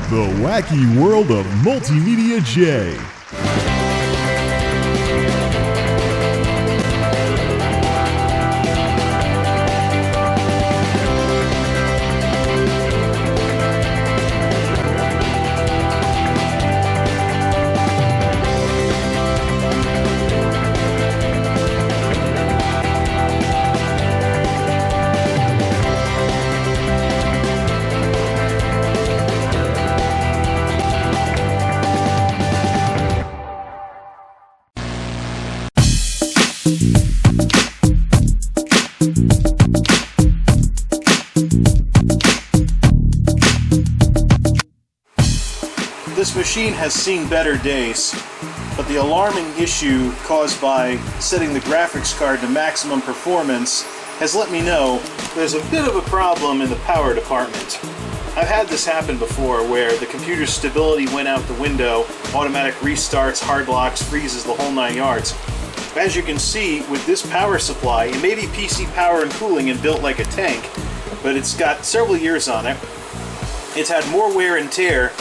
The wacky world of MultimediaJay. This machine has seen better days, but the alarming issue caused by setting the graphics card to maximum performance has let me know there's a bit of a problem in the power department. I've had this happen before where the computer's stability went out the window, automatic restarts, hard locks, freezes, the whole 9 yards. As you can see with this power supply, it may be PC power and cooling and built like a tank, but it's got several years on it. It's had more wear and tear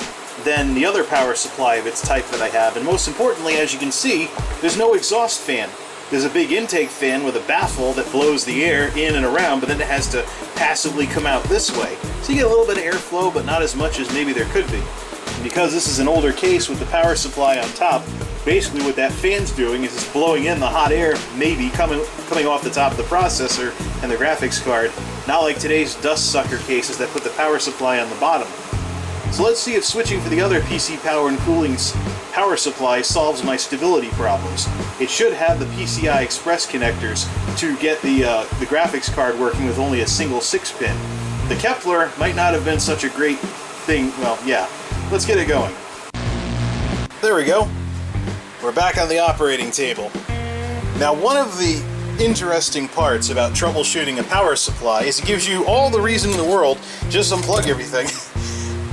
than the other power supply of its type that I have, and most importantly, as you can see, there's no exhaust fan. There's a big intake fan with a baffle that blows the air in and around, but then it has to passively come out this way. So you get a little bit of airflow, but not as much as maybe there could be. And because this is an older case with the power supply on top, basically what that fan's doing is it's blowing in the hot air, maybe coming off the top of the processor and the graphics card, not like today's dust sucker cases that put the power supply on the bottom. So let's see if switching for the other PC power and cooling's power supply solves my stability problems. It should have the PCI Express connectors to get the graphics card working with only a single 6-pin. The Kepler might not have been such a great thing. Well, yeah. Let's get it going. There we go. We're back on the operating table. Now, one of the interesting parts about troubleshooting a power supply is it gives you all the reason in the world just unplug everything.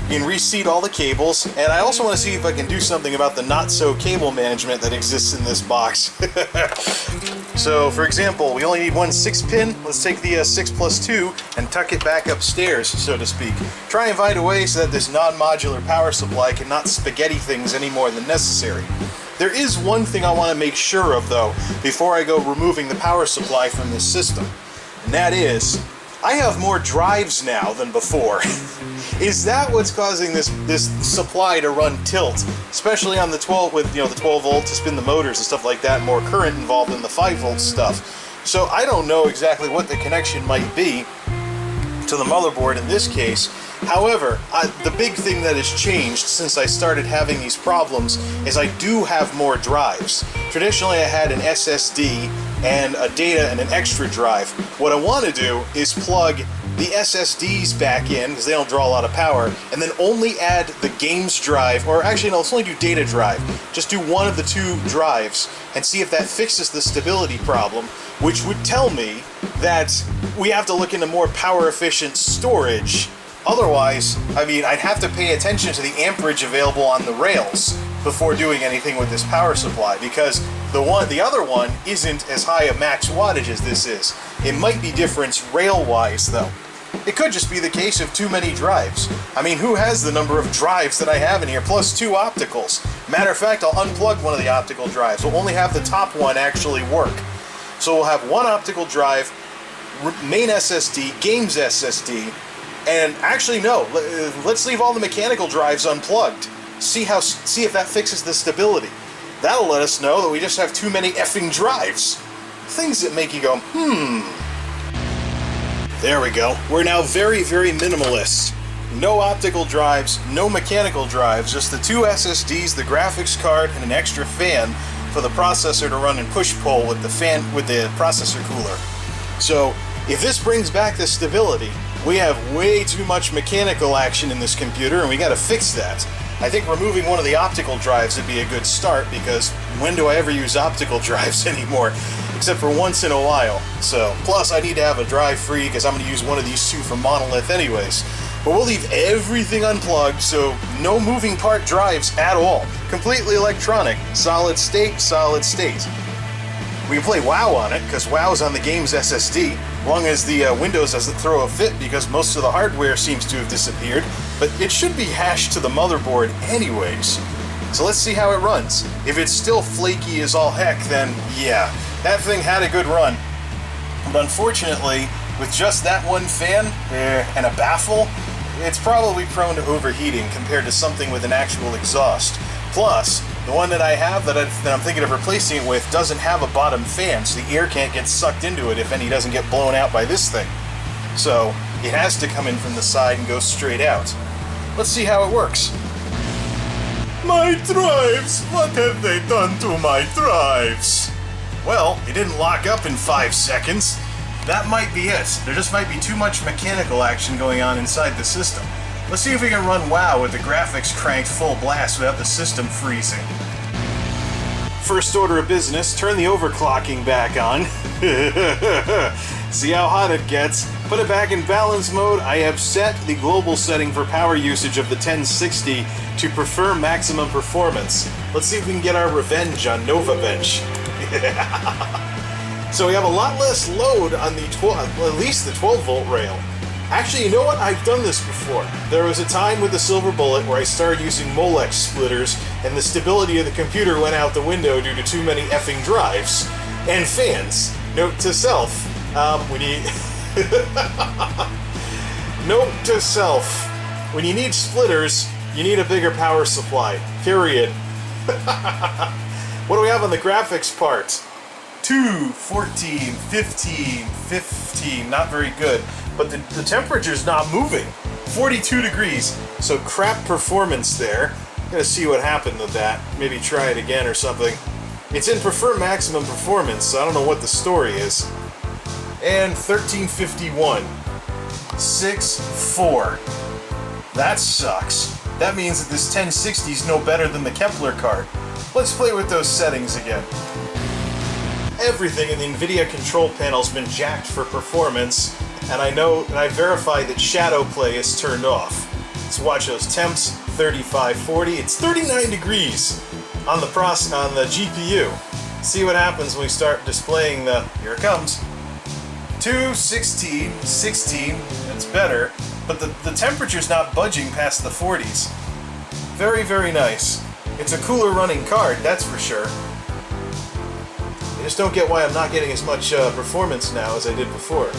You can reseat all the cables, and I also want to see if I can do something about the not-so cable management that exists in this box. So, for example, we only need one 6-pin. Let's take the 6+2 and tuck it back upstairs, so to speak. Try and find a way so that this non-modular power supply cannot spaghetti things any more than necessary. There is one thing I want to make sure of, though, before I go removing the power supply from this system, and that is, I have more drives now than before. Is that what's causing this supply to run tilt, especially on the 12 with the 12 volt to spin the motors and stuff like that, more current involved in the 5 volt stuff. So I don't know exactly what the connection might be to the motherboard in this case. However, the big thing that has changed since I started having these problems is I do have more drives. Traditionally I had an SSD and a data and an extra drive. What I want to do is plug the SSDs back in, because they don't draw a lot of power, and then only add the games drive, or actually no, let's only do data drive. Just do one of the 2 drives and see if that fixes the stability problem, which would tell me that we have to look into more power efficient storage. Otherwise, I mean, I'd have to pay attention to the amperage available on the rails before doing anything with this power supply, because the other one isn't as high a max wattage as this is. It might be different rail-wise, though. It could just be the case of too many drives. I mean, who has the number of drives that I have in here, plus 2 opticals? Matter of fact, I'll unplug one of the optical drives. We'll only have the top one actually work. So we'll have one optical drive, main SSD, games SSD, and actually no, let's leave all the mechanical drives unplugged. See if that fixes the stability. That'll let us know that we just have too many effing drives. Things that make you go, There we go. We're now very, very minimalist. No optical drives, no mechanical drives, just the 2 SSDs, the graphics card, and an extra fan for the processor to run and push-pull with the processor cooler. So, if this brings back the stability, we have way too much mechanical action in this computer, and we gotta fix that. I think removing one of the optical drives would be a good start, because when do I ever use optical drives anymore? Except for once in a while. So, plus I need to have a drive free, because I'm going to use one of these 2 from Monolith anyways. But we'll leave everything unplugged, so no moving part drives at all. Completely electronic. Solid state, solid state. We can play WoW on it, because WoW's on the game's SSD, as long as the Windows doesn't throw a fit, because most of the hardware seems to have disappeared. but it should be hashed to the motherboard anyways. So let's see how it runs. If it's still flaky as all heck, then yeah, that thing had a good run. But unfortunately, with just that one fan and a baffle, it's probably prone to overheating compared to something with an actual exhaust. Plus, the one that I have that I'm thinking of replacing it with doesn't have a bottom fan, so the air can't get sucked into it if any doesn't get blown out by this thing. So it has to come in from the side and go straight out. Let's see how it works. My drives! What have they done to my drives? Well, it didn't lock up in 5 seconds. That might be it. There just might be too much mechanical action going on inside the system. Let's see if we can run WoW with the graphics cranked full blast without the system freezing. First order of business, turn the overclocking back on. See how hot it gets. Put it back in balance mode. I have set the global setting for power usage of the 1060 to prefer maximum performance. Let's see if we can get our revenge on NovaBench. So we have a lot less load on the at least the 12 volt rail. Actually, you know what? I've done this before. There was a time with the Silver Bullet where I started using Molex splitters and the stability of the computer went out the window due to too many effing drives and fans. Note to self, when you note to self, when you need splitters, you need a bigger power supply. Period. What do we have on the graphics part? 2, 14, 15, 15, not very good. But the temperature's not moving. 42 degrees, so crap performance there. I'm gonna see what happened with that. Maybe try it again or something. It's in prefer maximum performance, so I don't know what the story is. And 1351. 6.4. That sucks. That means that this 1060 is no better than the Kepler card. Let's play with those settings again. Everything in the NVIDIA control panel's been jacked for performance, and I verified that shadow play is turned off. Let's watch those temps. 35, 40. It's 39 degrees on the GPU. See what happens when we start displaying the. Here it comes. 2, 16, 16. That's better, but the temperature's not budging past the 40s. Very, very nice. It's a cooler running card, that's for sure. I just don't get why I'm not getting as much performance now as I did before.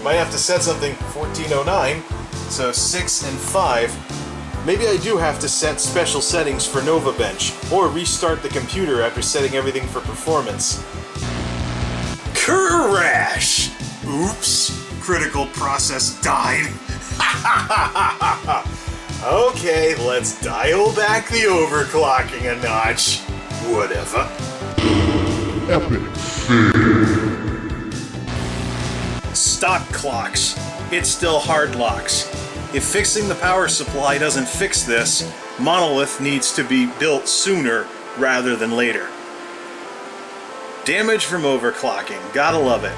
Might have to set something 1409, so 6 and 5. Maybe I do have to set special settings for NovaBench, or restart the computer after setting everything for performance. Crash! Oops, critical process died. Okay, let's dial back the overclocking a notch. Whatever. Epic fail. Stock clocks. It still hard locks. If fixing the power supply doesn't fix this, Monolith needs to be built sooner rather than later. Damage from overclocking. Gotta love it.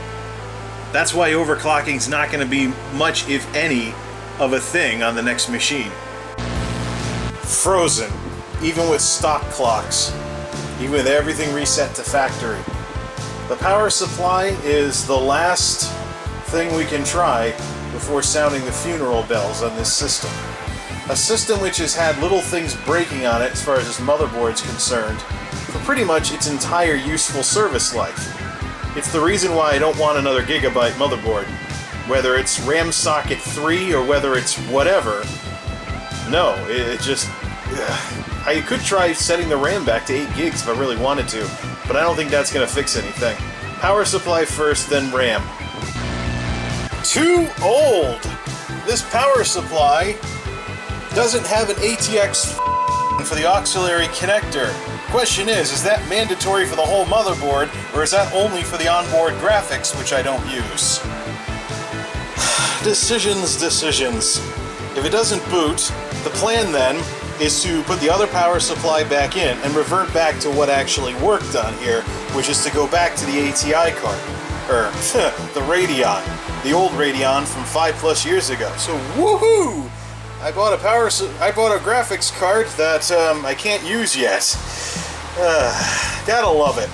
That's why overclocking's not going to be much, if any, of a thing on the next machine. Frozen. Even with stock clocks. Even with everything reset to factory. The power supply is the last thing we can try before sounding the funeral bells on this system. A system which has had little things breaking on it as far as its motherboard's concerned for pretty much its entire useful service life. It's the reason why I don't want another Gigabyte motherboard. Whether it's RAM socket 3 or whether it's whatever. No, it just... I could try setting the RAM back to 8 gigs if I really wanted to, but I don't think that's going to fix anything. Power supply first, then RAM. Too old! This power supply doesn't have an ATX for the auxiliary connector. Question is that mandatory for the whole motherboard, or is that only for the onboard graphics, which I don't use? Decisions. If it doesn't boot, the plan then is to put the other power supply back in and revert back to what actually worked on here, which is to go back to the ATI card. The Radeon. The old Radeon from 5+ years ago. So woohoo! I bought a graphics card that I can't use yet. Gotta love it.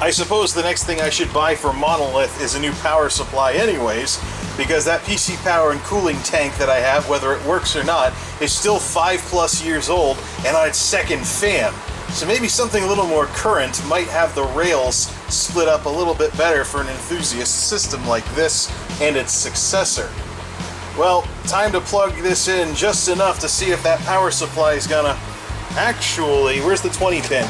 I suppose the next thing I should buy for Monolith is a new power supply anyways, because that PC power and cooling tank that I have, whether it works or not, is still 5+ years old and on its second fan. So maybe something a little more current might have the rails split up a little bit better for an enthusiast system like this and its successor. Well, time to plug this in just enough to see if that power supply is gonna actually... Where's the 20 pin?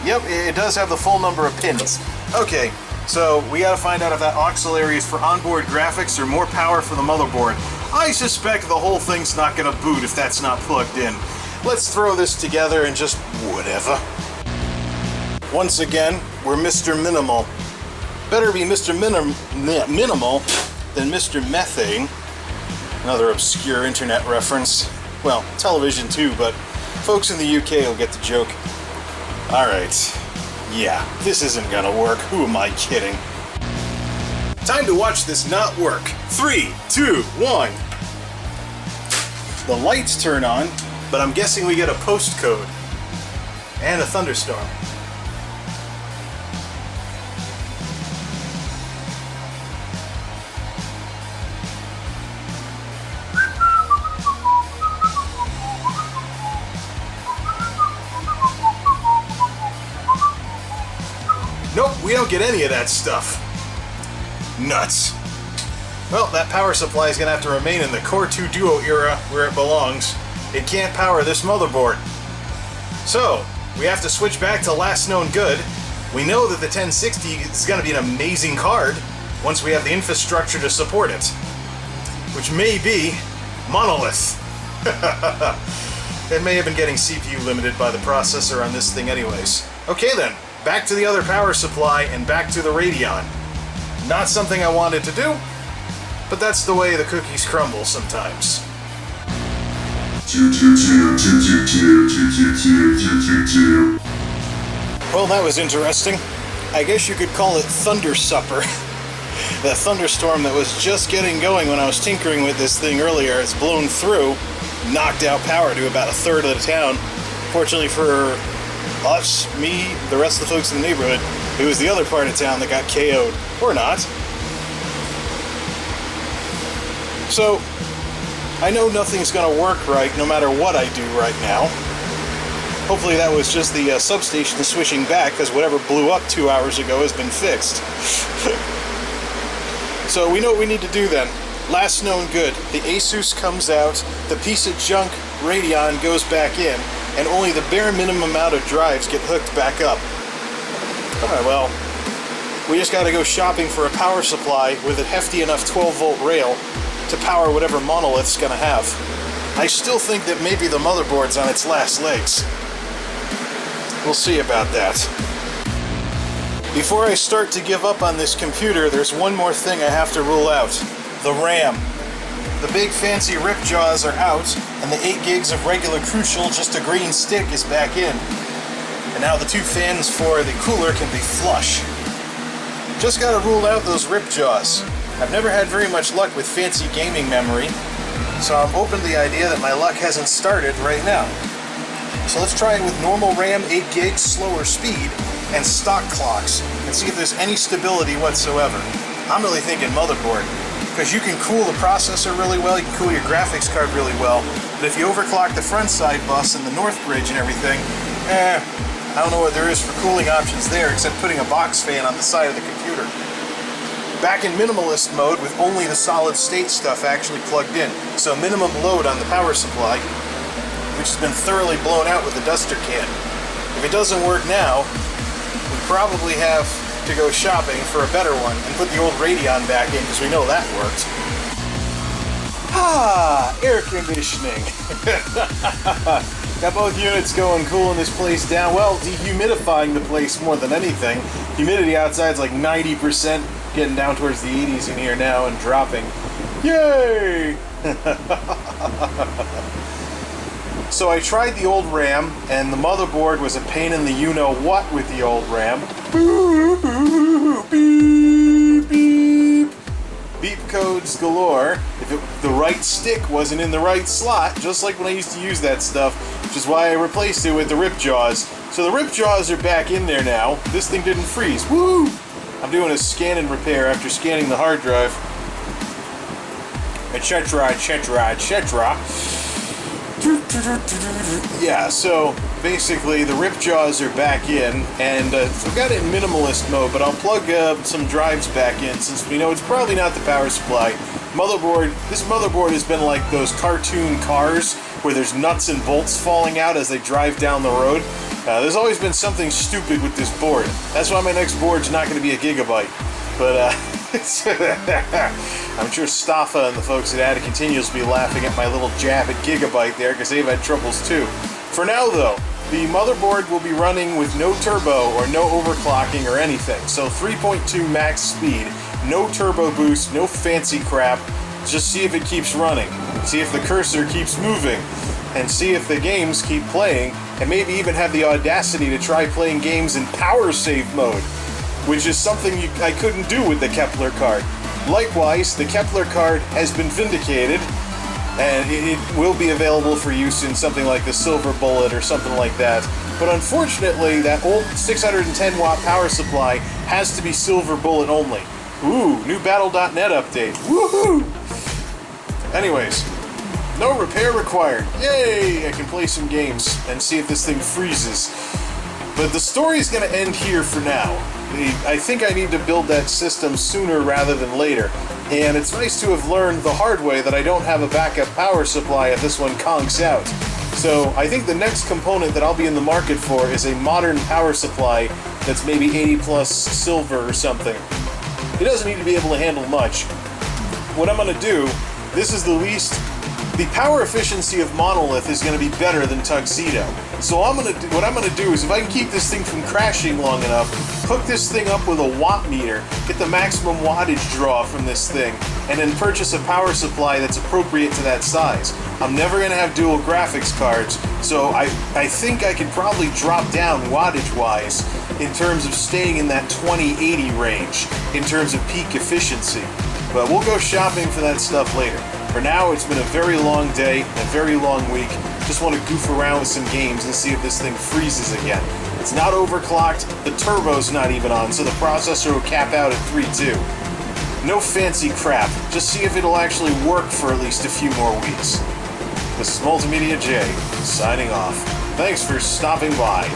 Yep, it does have the full number of pins. Okay, so we gotta find out if that auxiliary is for onboard graphics or more power for the motherboard. I suspect the whole thing's not gonna boot if that's not plugged in. Let's throw this together and just whatever. Once again, we're Mr. Minimal. Better be Mr. Minimal than Mr. Methane. Another obscure internet reference. Well, television too, but folks in the UK will get the joke. Alright. Yeah, this isn't gonna work. Who am I kidding? Time to watch this not work. 3, 2, 1. The lights turn on, but I'm guessing we get a postcode. And a thunderstorm. Nope, we don't get any of that stuff. Nuts. Well, that power supply is going to have to remain in the Core 2 Duo era where it belongs. It can't power this motherboard. So, we have to switch back to last known good. We know that the 1060 is going to be an amazing card once we have the infrastructure to support it. Which may be Monolith. It may have been getting CPU limited by the processor on this thing anyways. Okay then. Back to the other power supply and back to the Radeon. Not something I wanted to do, but that's the way the cookies crumble sometimes. Well, that was interesting. I guess you could call it Thunder Supper. That thunderstorm that was just getting going when I was tinkering with this thing earlier, it's blown through, knocked out power to about a third of the town. Fortunately for us, me, the rest of the folks in the neighborhood, it was the other part of town that got KO'd. Or not. So, I know nothing's gonna work right no matter what I do right now. Hopefully that was just the substation switching back, because whatever blew up 2 hours ago has been fixed. So we know what we need to do then. Last known good. The Asus comes out, the piece of junk Radeon goes back in, and only the bare minimum amount of drives get hooked back up. Alright, well, we just gotta go shopping for a power supply with a hefty enough 12-volt rail to power whatever Monolith's gonna have. I still think that maybe the motherboard's on its last legs. We'll see about that. Before I start to give up on this computer, there's one more thing I have to rule out. The RAM. The big fancy rip jaws are out, and the 8 gigs of regular Crucial, just a green stick, is back in. And now the 2 fans for the cooler can be flush. Just gotta rule out those rip jaws. I've never had very much luck with fancy gaming memory, so I'm open to the idea that my luck hasn't started right now. So let's try it with normal RAM, 8 gigs, slower speed, and stock clocks, and see if there's any stability whatsoever. I'm really thinking motherboard, because you can cool the processor really well, you can cool your graphics card really well, but if you overclock the front side bus and the north bridge and everything, I don't know what there is for cooling options there except putting a box fan on the side of the computer. Back in minimalist mode with only the solid state stuff actually plugged in, so minimum load on the power supply, which has been thoroughly blown out with the duster can. If it doesn't work now, we probably have to go shopping for a better one and put the old Radeon back in because we know that worked. Ah, air conditioning. Got both units going, cooling this place down. Well, dehumidifying the place more than anything. Humidity outside's like 90%, getting down towards the 80s in here now and dropping. Yay! So I tried the old RAM, and the motherboard was a pain in the you-know-what with the old RAM. Beep, beep. Beep codes galore. If the right stick wasn't in the right slot, just like when I used to use that stuff, which is why I replaced it with the rip jaws. So the rip jaws are back in there now. This thing didn't freeze. Woo! I'm doing a scan and repair after scanning the hard drive, etc., etc., etc. Yeah, so basically the rip jaws are back in, and I've got it in minimalist mode, but I'll plug some drives back in since we know it's probably not the power supply. This motherboard has been like those cartoon cars where there's nuts and bolts falling out as they drive down the road. There's always been something stupid with this board. That's why my next board's not going to be a gigabyte. But I'm sure Staffa and the folks at Ada Continuous will be laughing at my little jab at gigabyte there because they've had troubles too. For now though, the motherboard will be running with no turbo or no overclocking or anything. So 3.2 max speed, no turbo boost, no fancy crap. Just see if it keeps running, see if the cursor keeps moving, and see if the games keep playing, and maybe even have the audacity to try playing games in power save mode, which is something I couldn't do with the Kepler card. Likewise, the Kepler card has been vindicated, and it will be available for use in something like the Silver Bullet or something like that. But unfortunately, that old 610 watt power supply has to be Silver Bullet only. Ooh, new Battle.net update. Woohoo! Anyways, no repair required. Yay! I can play some games and see if this thing freezes. But the story's going to end here for now. I think I need to build that system sooner rather than later. And it's nice to have learned the hard way that I don't have a backup power supply if this one conks out. So I think the next component that I'll be in the market for is a modern power supply that's maybe 80 plus silver or something. It doesn't need to be able to handle much. What I'm going to do, this is the power efficiency of Monolith is going to be better than Tuxedo. So what I'm going to do is, if I can keep this thing from crashing long enough, hook this thing up with a watt meter, get the maximum wattage draw from this thing, and then purchase a power supply that's appropriate to that size. I'm never going to have dual graphics cards, so I think I can probably drop down wattage-wise in terms of staying in that 2080 range in terms of peak efficiency. But we'll go shopping for that stuff later. For now, it's been a very long day, a very long week. Just want to goof around with some games and see if this thing freezes again. It's not overclocked, the turbo's not even on, so the processor will cap out at 3.2. No fancy crap, just see if it'll actually work for at least a few more weeks. This is MultimediaJay, signing off. Thanks for stopping by.